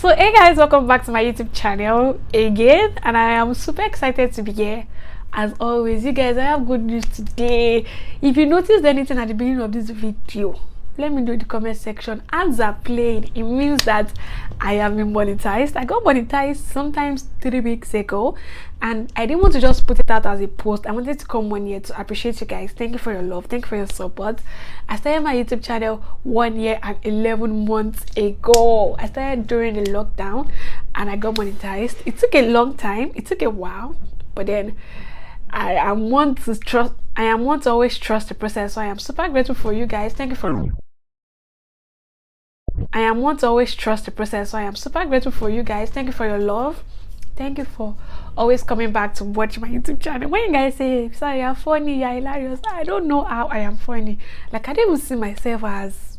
So hey guys, welcome back to my YouTube channel again, and I am super excited to be here. As always, you guys, I have good news today. If you noticed anything at the beginning of this video, let me know in the comment section. Ads are playing. It means that I have been monetized. I got monetized sometimes 3 weeks ago, and I didn't want to just put it out as a post. I wanted to come on here to appreciate you guys. Thank you for your love. Thank you for your support. I started my YouTube channel 1 year and 11 months ago. I started during the lockdown and I got monetized. It took a long time. It took a while, but then I am one to always trust the process. So I am super grateful for you guys. Thank you for I am one to always trust the process. So I am super grateful for you guys. Thank you for your love. Thank you for always coming back to watch my YouTube channel. When you guys say, sorry, you're funny, you're hilarious, I don't know how I am funny. Like, I don't even see myself as...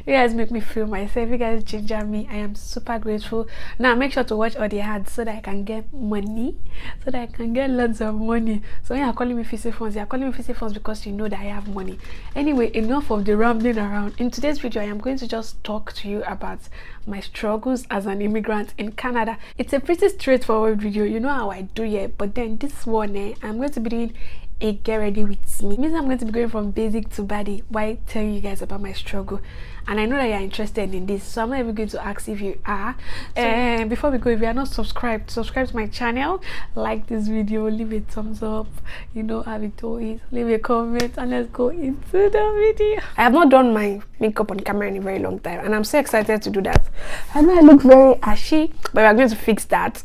You guys make me feel myself. You guys ginger me. I am super grateful. Now make sure to watch all the ads so that I can get money, so that I can get lots of money. So when you're calling me FISSY funds, you're calling me FISSY funds because you know that I have money. Anyway, enough of the rambling around. In today's video, I am going to just talk to you about my struggles as an immigrant in Canada. It's a pretty straightforward video. You know how I do it, but then this one, I'm going to be doing a get ready with me. It means I'm going to be going from basic to baddie while telling you guys about my struggle, and I know that you're interested in this, so I'm not even going to ask if you are. And before we go, if you are not subscribed, subscribe to my channel, like this video, leave a thumbs up, you know how it always, leave a comment, and let's go into the video. I have not done my makeup on camera in a very long time, and I'm so excited to do that. I know I look very ashy, but we're going to fix that.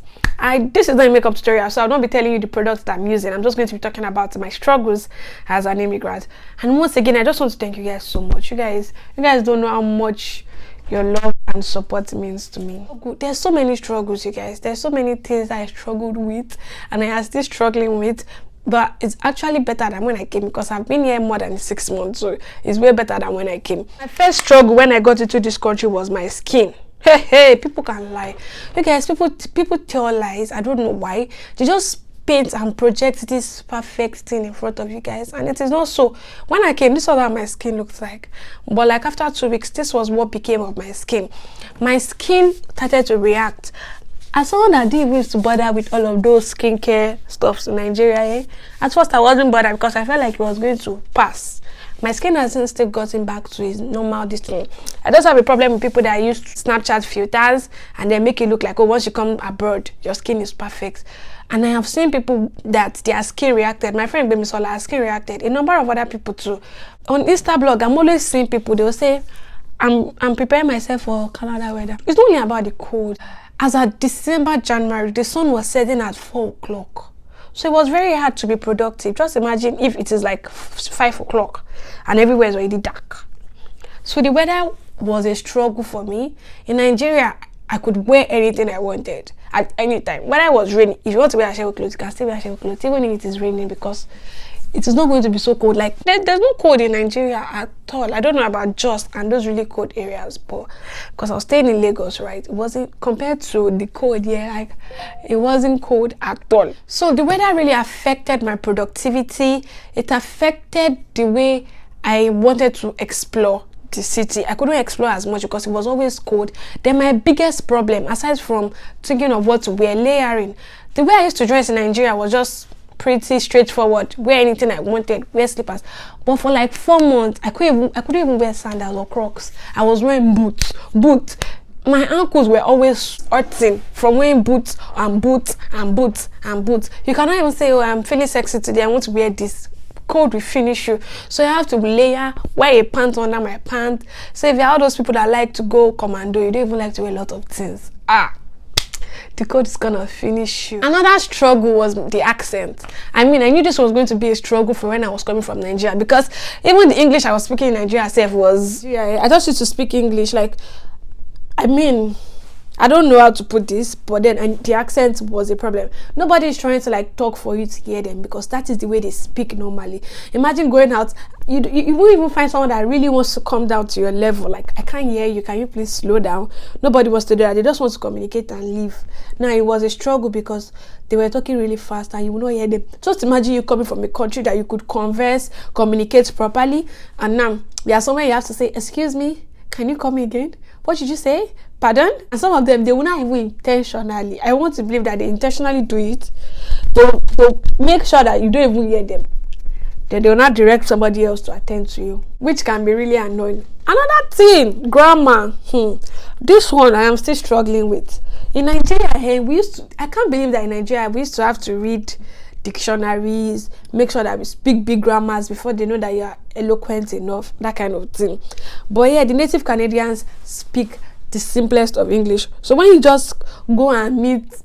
This is not a makeup tutorial, so I'll not be telling you the products that I'm using. I'm just going to be talking about my struggles as an immigrant. And once again, I just want to thank you guys so much. You guys don't know how much your love and support means to me. There's so many struggles, you guys. There's so many things that I struggled with and I am still struggling with, but it's actually better than when I came because I've been here more than 6 months, so it's way better than when I came. My first struggle when I got into this country was my skin. Hey, people can lie. You guys, people tell lies. I don't know why. They just paint and project this perfect thing in front of you guys, and it is not so. When I came, this was how my skin looked like, but like after 2 weeks, this was what became of my skin. My skin started to react. As someone that didn't even used to bother with all of those skincare stuffs in Nigeria, at first I wasn't bothered because I felt like it was going to pass. My skin hasn't still gotten back to its normal distance. I just have a problem with people that use Snapchat filters and they make it look like, oh, once you come abroad, your skin is perfect. And I have seen people that their skin reacted. My friend Bemisola, her skin reacted. A number of other people too. On Instablog, I'm always seeing people, they'll say, I'm preparing myself for Canada weather. It's not only about the cold. As at December, January, the sun was setting at 4 o'clock. So it was very hard to be productive. Just imagine if it is like 5 o'clock and everywhere is already dark. So the weather was a struggle for me. In Nigeria, I could wear anything I wanted at any time. When I was raining, if you want to wear a shower clothes, you can still wear a shower clothes, even if it is raining, because it is not going to be so cold. Like there's no cold in Nigeria at all. I don't know about Jos and those really cold areas, but because I was staying in Lagos, right, it wasn't, compared to the cold here, like it wasn't cold at all. So the weather really affected my productivity. It affected the way I wanted to explore the city. I couldn't explore as much because it was always cold. Then my biggest problem, aside from thinking of what to wear, layering, the way I used to dress in Nigeria was just pretty straightforward. Wear anything I wanted, wear slippers. But for like 4 months, I couldn't even wear sandals or Crocs. I was wearing boots. My ankles were always hurting from wearing boots and boots and boots and boots. You cannot even say, oh, I'm feeling sexy today, I want to wear this. Cold will finish you. So you have to layer, wear a pant under my pant. So if you're all those people that like to go commando, you don't even like to wear a lot of things. The cold is gonna finish you. Another struggle was the accent. I mean, I knew this was going to be a struggle for when I was coming from Nigeria, because even the English I was speaking in Nigeria itself was, I just used to speak English. Like, I mean, I don't know how to put this, but then the accent was a problem. Nobody is trying to like talk for you to hear them, because that is the way they speak normally. Imagine going out, you won't even find someone that really wants to come down to your level. Like, I can't hear you, can you please slow down? Nobody wants to do that. They just want to communicate and leave. Now it was a struggle because they were talking really fast and you will not hear them. Just imagine you coming from a country that you could converse, communicate properly, and now there are somewhere you have to say, excuse me, can you come again? What did you say? Pardon? And some of them, they will not even intentionally. I want to believe that they intentionally do it to make sure that you don't even hear them. Then they will not direct somebody else to attend to you, which can be really annoying. Another thing, grammar. This one I am still struggling with. In Nigeria, hey, I can't believe that in Nigeria we used to have to read dictionaries, make sure that we speak big grammars before they know that you are eloquent enough, that kind of thing. But yeah, the native Canadians speak the simplest of English. So when you just go and meet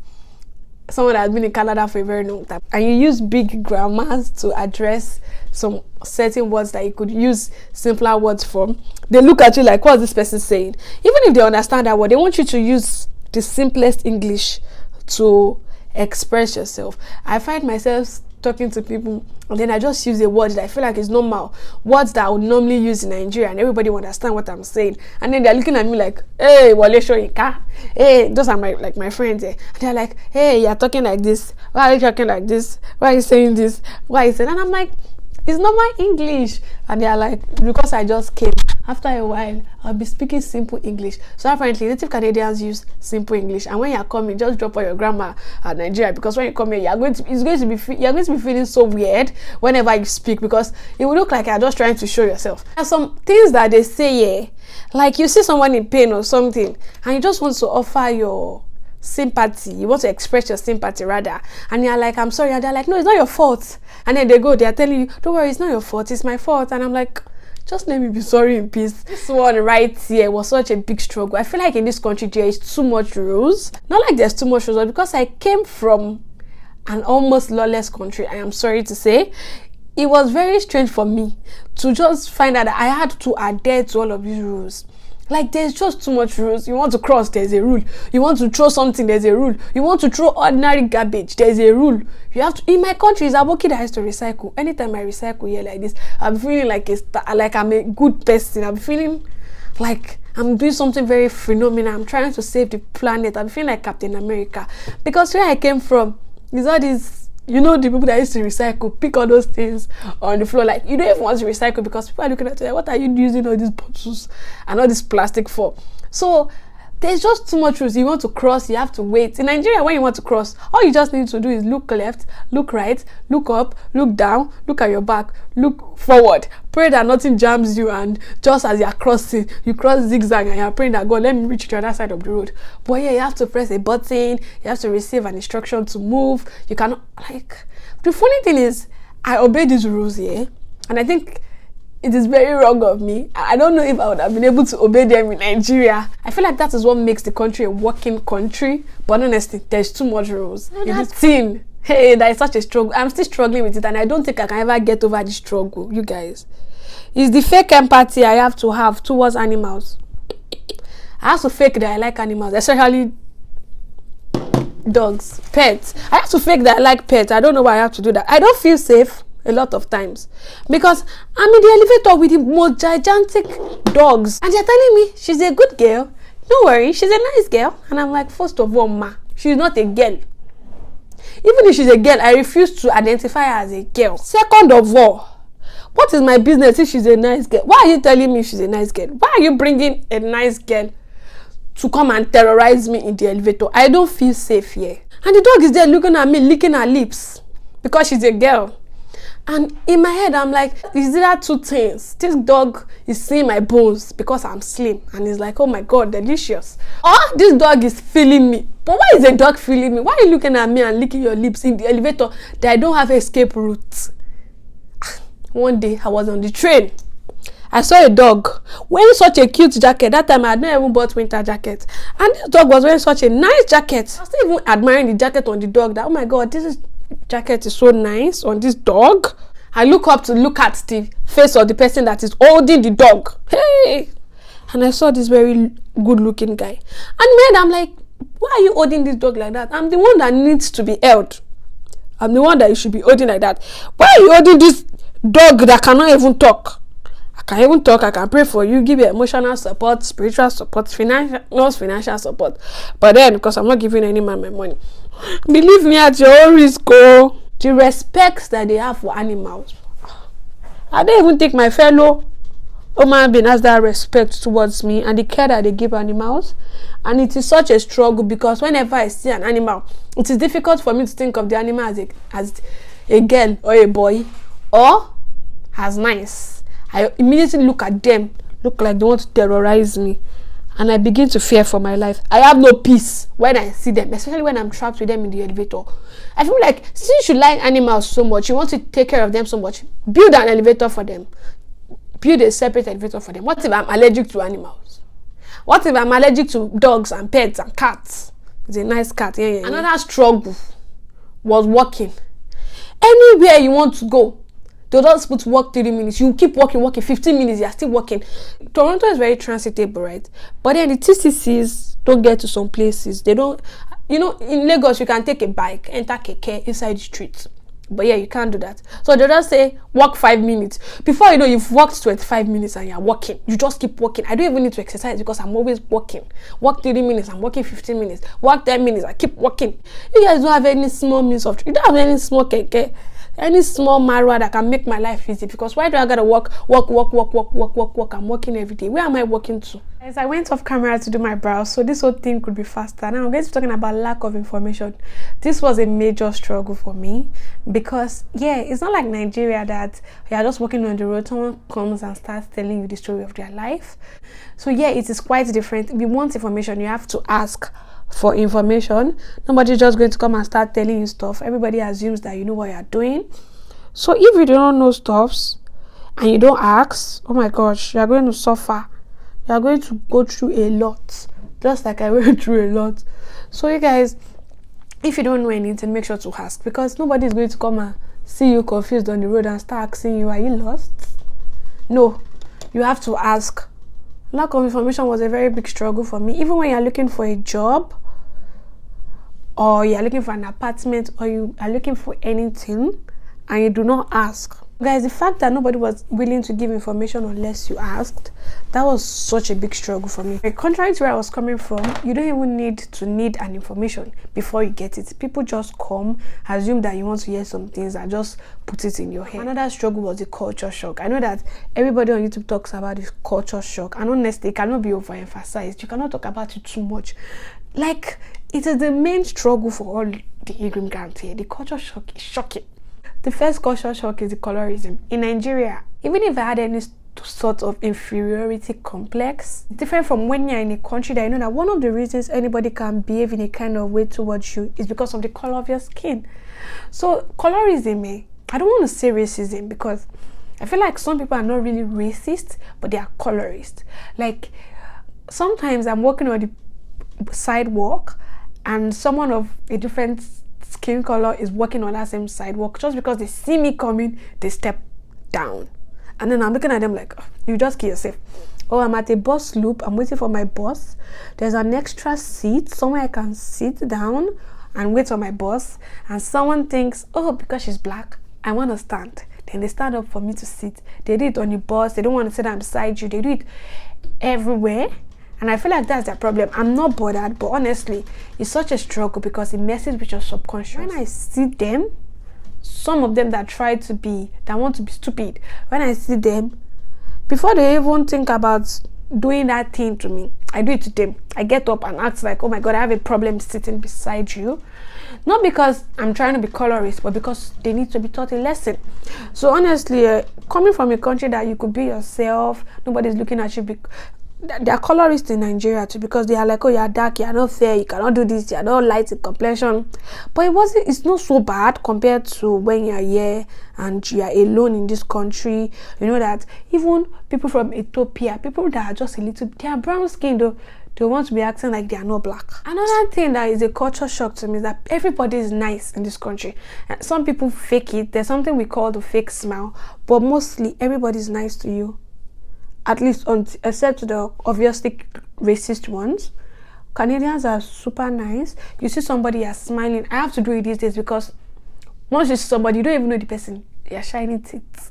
someone that has been in Canada for a very long time and you use big grammars to address some certain words that you could use simpler words from, they look at you like, what's this person saying? Even if they understand that word, they want you to use the simplest English to express yourself. I find myself talking to people and then I just use a word that I feel like is normal, words that I would normally use in Nigeria, and everybody will understand what I'm saying, and then they're looking at me like, hey, Wale Shoyinka, hey, those are my friends, and they're like, hey, you're talking like this, why are you talking like this, why are you saying this, why are you saying, and I'm like, it's not my English. And they are like, because I just came. After a while, I'll be speaking simple English. So apparently, native Canadians use simple English. And when you're coming, just drop all your grammar at Nigeria, because when you come here, you're going to be feeling so weird whenever you speak, because it will look like you're just trying to show yourself. There's some things that they say, yeah, like you see someone in pain or something, and you just want to offer your sympathy, you want to express your sympathy rather, and you're like, I'm sorry, and they're like, no, it's not your fault, and then they're telling you, don't worry, it's not your fault, it's my fault, and I'm like, just let me be sorry in peace. This one right here was such a big struggle. I feel like in this country there is too much rules, not like there's too much rules, but because I came from an almost lawless country, I am sorry to say, it was very strange for me to just find out that I had to adhere to all of these rules. Like, there's just too much rules. You want to cross, there's a rule. You want to throw something, there's a rule. You want to throw ordinary garbage, there's a rule. You have to. In my country, it's aboki that has to recycle. Anytime I recycle here like this, I'm feeling like I'm a good person. I'm feeling like I'm doing something very phenomenal. I'm trying to save the planet. I'm feeling like Captain America. Because where I came from is all these, you know, the people that used to recycle, pick all those things on the floor. Like, you don't even want to recycle because people are looking at you like, what are you using all these bottles and all this plastic for? So there's just too much rules. You want to cross, you have to wait. In Nigeria, when you want to cross, all you just need to do is look left, look right, look up, look down, look at your back, look forward, pray that nothing jams you, and just as you're crossing, you cross zigzag and you're praying that, God, let me reach the other side of the road. But yeah, you have to press a button, you have to receive an instruction to move. You cannot, like, the funny thing is, I obey these rules here, and I think it is very wrong of me. I don't know if I would have been able to obey them in Nigeria. I feel like that is what makes the country a working country. But honestly, there's too much rules. It's teen. Hey, that is such a struggle. I'm still struggling with it, and I don't think I can ever get over this struggle, you guys. It's the fake empathy I have to have towards animals. I have to fake that I like animals, especially dogs, pets. I have to fake that I like pets. I don't know why I have to do that. I don't feel safe a lot of times because I'm in the elevator with the most gigantic dogs and they're telling me she's a good girl, don't worry, she's a nice girl, and I'm like, first of all, ma, she's not a girl. Even if she's a girl, I refuse to identify her as a girl. Second of all, what is my business if she's a nice girl? Why are you telling me she's a nice girl? Why are you bringing a nice girl to come and terrorize me in the elevator? I don't feel safe here. And the dog is there looking at me, licking her lips because she's a girl. And in my head, I'm like, is there two things? This dog is seeing my bones because I'm slim, and he's like, oh my God, delicious. Or this dog is feeling me. But why is the dog feeling me? Why are you looking at me and licking your lips in the elevator that I don't have escape route? One day, I was on the train. I saw a dog wearing such a cute jacket. That time, I had not even bought winter jacket. And this dog was wearing such a nice jacket. I was still even admiring the jacket on the dog. That, oh my God, this jacket is so nice on this dog. I look up to look at the face of the person that is holding the dog. Hey! And I saw this very good looking guy. And man, I'm like, why are you holding this dog like that? I'm the one that needs to be held. I'm the one that you should be holding like that. Why are you holding this dog that cannot even talk? I can even talk, I can pray for you, give you emotional support, spiritual support, financial support. But then, because I'm not giving any man my money, believe me at your own risk, oh. The respect that they have for animals, I don't even think my fellow human being has that respect towards me and the care that they give animals. And it is such a struggle because whenever I see an animal, it is difficult for me to think of the animal as a girl or a boy or as nice. I immediately look at them, look like they want to terrorize me, and I begin to fear for my life. I have no peace when I see them, especially when I'm trapped with them in the elevator. I feel like since you like animals so much, you want to take care of them so much, build an elevator for them. Build a separate elevator for them. What if I'm allergic to animals? What if I'm allergic to dogs and pets and cats? It's a nice cat. Yeah. Another struggle was walking. Anywhere you want to go, they'll just put walk 30 minutes. You keep walking 15 minutes, you're still walking. Toronto is very transitable, right? But then the TCCs don't get to some places. They don't, in Lagos, you can take a bike, enter keke inside the street. But yeah, you can't do that. So they just say, walk 5 minutes. Before you know, you've walked 25 minutes and you're walking. You just keep walking. I don't even need to exercise because I'm always walking. Walk 30 minutes, I'm walking 15 minutes. Walk 10 minutes, I keep walking. You guys don't have any small means of, you don't have any small keke, any small marwa that can make my life easy. Because why do I gotta walk? I'm walking every day. Where am I walking to? As I went off camera to do my brows, so this whole thing could be faster. Now I'm going to be talking about lack of information. This was a major struggle for me because yeah, it's not like Nigeria that you're just walking on the road, someone comes and starts telling you the story of their life. So yeah, it is quite different. If you want information, you have to ask for information. Nobody's just going to come and start telling you stuff. Everybody assumes that you know what you're doing. So if you don't know stuffs and you don't ask, oh my gosh, you're going to suffer. You're going to go through a lot, just like I went through a lot. So you guys, if you don't know anything, make sure to ask, because nobody is going to come and see you confused on the road and start asking you, are you lost? No, you have to ask. Lack of information was a very big struggle for me. Even when you're looking for a job, or you're looking for an apartment, or you are looking for anything and you do not ask. Guys, the fact that nobody was willing to give information unless you asked, that was such a big struggle for me. Contrary to where I was coming from, you don't even need an information before you get it. People just come, assume that you want to hear some things and just put it in your head. Another struggle was the culture shock. I know that everybody on YouTube talks about this culture shock, and honestly, it cannot be overemphasized. You cannot talk about it too much. Like, it is the main struggle for all the immigrants here. The culture shock is shocking. The first culture shock is the colorism. In Nigeria, even if I had any sort of inferiority complex, different from when you're in a country that you know that one of the reasons anybody can behave in a kind of way towards you is because of the color of your skin. So colorism, I don't want to say racism because I feel like some people are not really racist, but they are colorist. Like sometimes I'm walking on the sidewalk and someone of a different skin color is walking on that same sidewalk. Just because they see me coming, they step down, and then I'm looking at them like, oh, you just kill yourself. Oh, I'm at a bus loop, I'm waiting for my bus, there's an extra seat somewhere I can sit down and wait for my bus, and someone thinks, oh, because she's black, I want to stand. Then they stand up for me to sit. They do it on the bus, they don't want to sit down beside you, they do it everywhere. And I feel like that's their problem. I'm not bothered, but honestly, it's such a struggle because it messes with your subconscious. When I see them, some of them that want to be stupid, when I see them, before they even think about doing that thing to me, I do it to them. I get up and act like, oh my God, I have a problem sitting beside you. Not because I'm trying to be colorist, but because they need to be taught a lesson. So honestly, coming from a country that you could be yourself, nobody's looking at you. They are colorists in Nigeria too, because they are like, oh, you are dark, you are not fair, you cannot do this, you are not light in complexion. But it's not so bad compared to when you are here and you are alone in this country. You know that even people from Ethiopia, people that are just a little, they are brown skin though, they want to be acting like they are not black. Another thing that is a culture shock to me is that everybody is nice in this country. And some people fake it. There's something we call the fake smile, but mostly everybody is nice to you. At least except the obviously racist ones. Canadians are super nice. You see somebody, you're smiling. I have to do it these days because once you see somebody, you don't even know the person. You're shining teeth.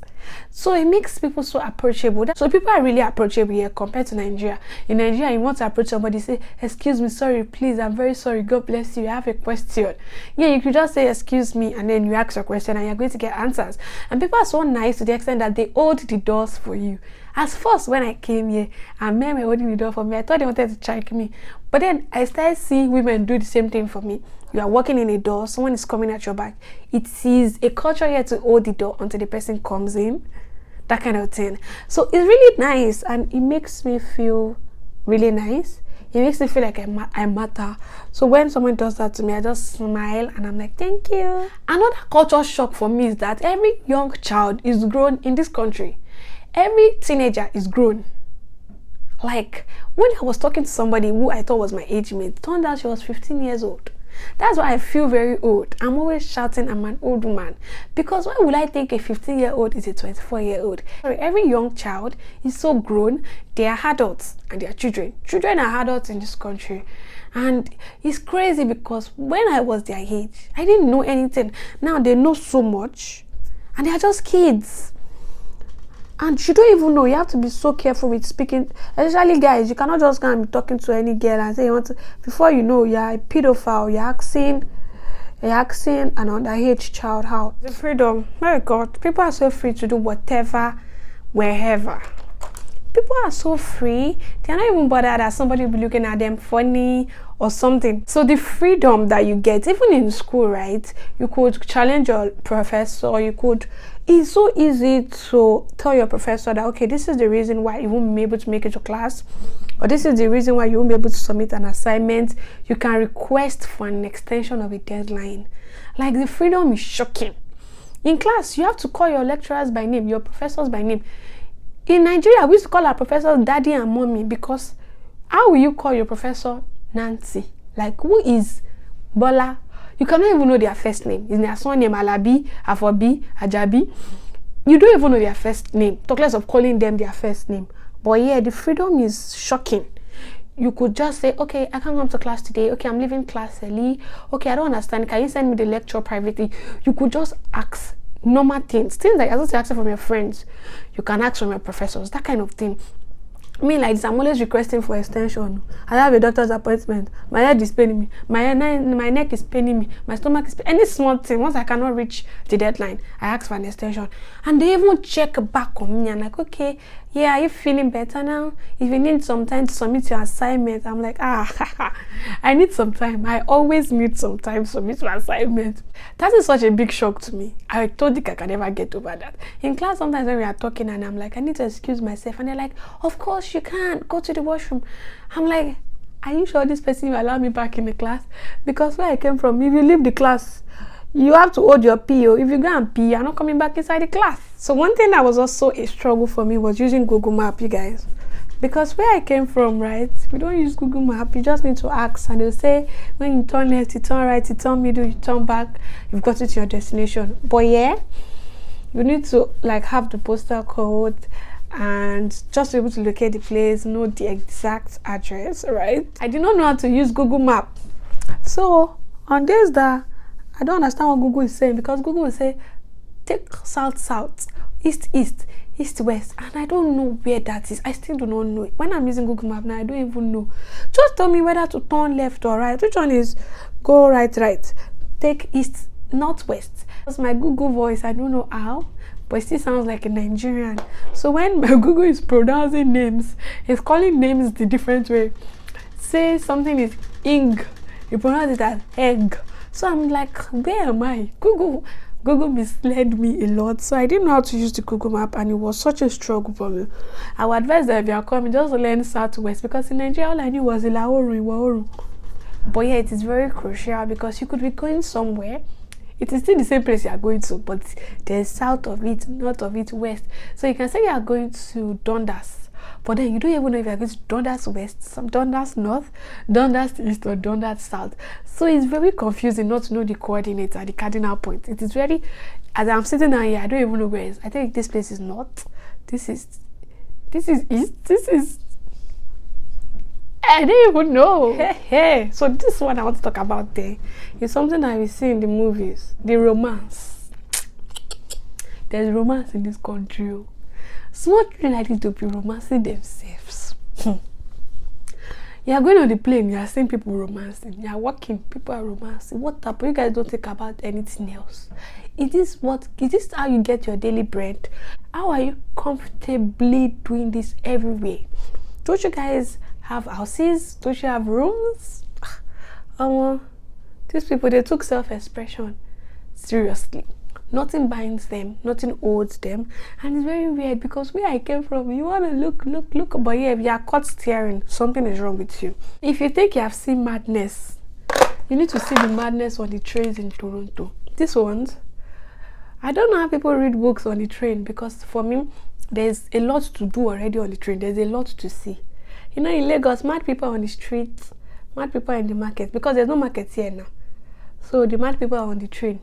So it makes people so approachable. So people are really approachable here compared to Nigeria. In Nigeria, you want to approach somebody, say, excuse me, sorry, please, I'm very sorry, God bless you, I have a question. Yeah, you could just say, excuse me, and then you ask your question and you're going to get answers. And people are so nice to the extent that they hold the doors for you. As first, when I came here and men were holding the door for me, I thought they wanted to check me. But then I started seeing women do the same thing for me. You are walking in a door, someone is coming at your back. It is a culture here to hold the door until the person comes in. That kind of thing. So it's really nice, and it makes me feel really nice. It makes me feel like I matter. So when someone does that to me, I just smile and I'm like, thank you. Another culture shock for me is that every young child is grown in this country. Every teenager is grown. Like, when I was talking to somebody who I thought was my age mate, turned out she was 15 years old. That's why I feel very old. I'm always shouting I'm an old woman. Because why would I think a 15-year-old is a 24-year-old? Every young child is so grown. They are adults and they are children. Children are adults in this country. And it's crazy because when I was their age, I didn't know anything. Now they know so much. And they are just kids. And you don't even know. You have to be so careful with speaking. Especially guys, you cannot just go and be talking to any girl and say you want to. Before you know, you're a pedophile. You're asking an underage child how. The freedom. My God, people are so free to do whatever, wherever. People are so free. They're not even bothered that somebody will be looking at them funny or something. So the freedom that you get, even in school, right? You could challenge your professor. It's so easy to tell your professor that, okay, this is the reason why you won't be able to make it to class, or this is the reason why you won't be able to submit an assignment. You can request for an extension of a deadline. Like, the freedom is shocking. In class, you have to call your lecturers by name, your professors by name. In Nigeria, we used to call our professors daddy and mommy, because how will you call your professor Nancy? Like, who is Bola? You cannot even know their first name. Is their surname Alabi, Afobi, Ajabi? You don't even know their first name. Talk less of calling them their first name. But yeah, the freedom is shocking. You could just say, okay, I can't come to class today. Okay, I'm leaving class early. Okay, I don't understand. Can you send me the lecture privately? You could just ask normal things that you're supposed to ask from your friends. You can ask from your professors. That kind of thing. Me, like this, I'm always requesting for extension. I have a doctor's appointment. My head is paining me. My neck is paining me. My stomach is paining me. Any small thing, once I cannot reach the deadline, I ask for an extension. And they even check back on me and like, okay, yeah, are you feeling better now? If you need some time to submit your assignment, I'm like, I need some time. I always need some time to submit my assignment. That is such a big shock to me. I don't think I can ever get over that. In class, sometimes when we are talking and I'm like, I need to excuse myself. And they're like, of course you can't. Go to the washroom. I'm like, are you sure this person will allow me back in the class? Because where I came from, if you leave the class, you have to hold your pee. If you go and pee, you're not coming back inside the class. So one thing that was also a struggle for me was using Google Map, you guys. Because where I came from, right, we don't use Google Map. You just need to ask, and they'll say when you turn left, you turn right, you turn middle, you turn back, you've got it to your destination. But yeah, you need to like have the postal code and just be able to locate the place, know the exact address, right? I did not know how to use Google Map. So on days that I don't understand what Google is saying, because Google will say take south, east, west, and I don't know where that is. I still do not know it. When I'm using Google Map now, I don't even know. Just tell me whether to turn left or right. Which one is go right, take east, northwest. That's my Google voice. I don't know how, but it still sounds like a Nigerian. So when my Google is pronouncing names, it's calling names the different way. Say something is ing, you pronounce it as egg. So I'm like, where am I? Google misled me a lot. So I didn't know how to use the Google Map, and it was such a struggle for me. I would advise that if you are coming, just learn southwest, because in Nigeria all I knew was Ilaoru, Iwaoru. But yeah, it is very crucial, because you could be going somewhere. It is still the same place you are going to, but there's south of it, north of it, west. So you can say you are going to Dundas, but then you don't even know if you're going to Dundas West, some Dundas North, Dundas East, or Dundas South. So it's very confusing not to know the coordinates and the cardinal point. It is very, as I'm sitting down here, I don't even know where it is. I think this place is north, this is east, I don't even know. Hey. So this one I want to talk about there is something I will see in the movies. The romance. There's romance in this country. Small children like to be romancing themselves. You are going on the plane, you are seeing people romancing. You are walking, people are romancing. What up? You guys don't think about anything else. Is this how you get your daily bread? How are you comfortably doing this everywhere? Don't you guys have houses? Don't you have rooms? These people, they took self-expression seriously. Nothing binds them, nothing holds them, and it's very weird because where I came from, you want to look, but yeah, if you are caught staring, something is wrong with you. If you think you have seen madness, you need to see the madness on the trains in Toronto. These ones, I don't know how people read books on the train, because for me, there's a lot to do already on the train. There's a lot to see. You know, in Lagos, mad people on the streets, mad people in the market, because there's no market here now. So the mad people are on the train.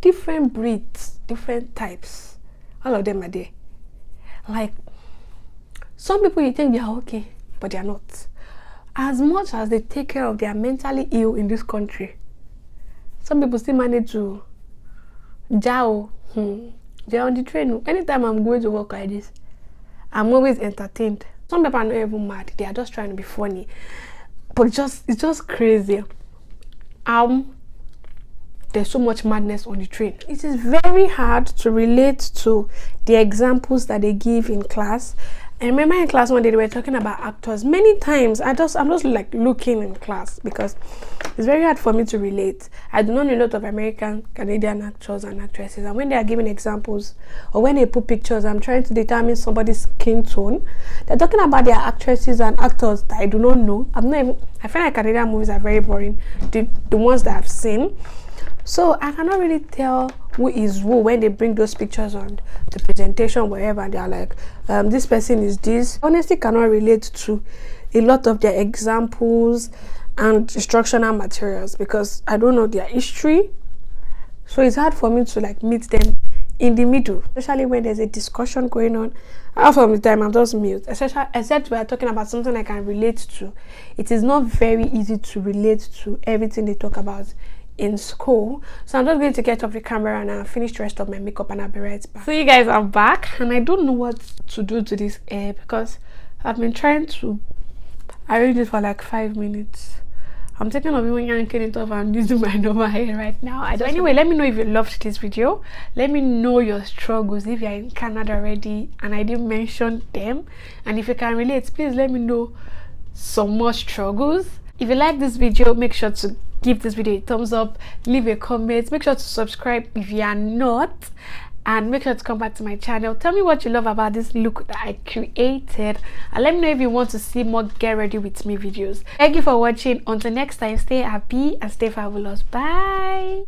Different breeds, different types, all of them are there. Like, some people you think they are okay, but they are not. As much as they take care of their mentally ill in this country, some people still manage to jao. They're on the train. Anytime I'm going to work like this, I'm always entertained. Some people are not even mad, they are just trying to be funny, but it's just crazy. There's so much madness on the train. It is very hard to relate to the examples that they give in class. I remember in class one day they were talking about actors. Many times I'm just like looking in class because it's very hard for me to relate. I do not know a lot of American, Canadian actors and actresses, and when they are giving examples or when they put pictures, I'm trying to determine somebody's skin tone. They're talking about their actresses and actors that I do not know. I feel like Canadian movies are very boring, the ones that I've seen. So I cannot really tell who is who when they bring those pictures on the presentation, wherever, and they're like, this person is this. Honestly, cannot relate to a lot of their examples and instructional materials because I don't know their history. So it's hard for me to like meet them in the middle, especially when there's a discussion going on. Half of the time I'm just mute, except we are talking about something I can relate to. It is not very easy to relate to everything they talk about in school. So I'm just going to get off the camera and I'll finish the rest of my makeup and I'll be right back. So you guys, I'm back and I don't know what to do to this hair because I've been trying to arrange it for like 5 minutes. I'm thinking of even yanking it off and using my normal hair right now. Anyway, let me know if you loved this video. Let me know your struggles if you're in Canada already and I didn't mention them, and if you can relate, please let me know some more struggles. If you like this video, make sure to give this video a thumbs up, leave a comment, make sure to subscribe if you are not, and make sure to come back to my channel. Tell me what you love about this look that I created, and let me know if you want to see more get ready with me videos. Thank you for watching. Until next time, stay happy and stay fabulous. Bye.